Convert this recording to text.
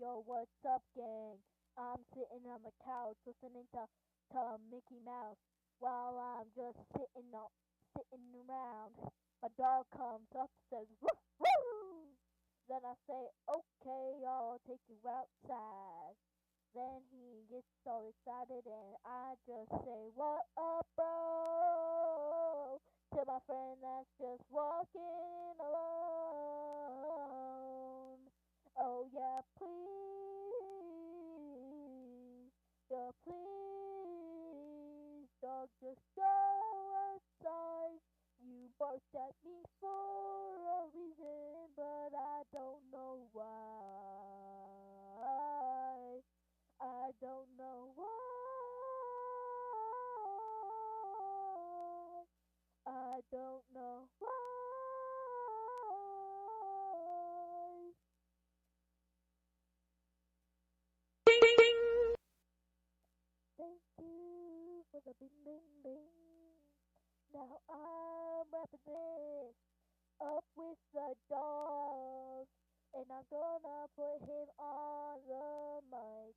Yo, what's up, gang? I'm sitting on the couch listening to Mickey Mouse while I'm just sitting around. A dog comes up and says, "Woof, woof." Then I say, "Okay, I'll take you outside." Then he gets all excited and I just say, "What up, bro?" to my friend that's just walking alone. Oh yeah, please, yeah, please, dog, just go outside. You barked at me for a reason, but I don't know why. I don't know why. I don't know why. Thank you for the bing bing bing. Now I'm wrapping this up with the dog, and I'm gonna put him on the mic.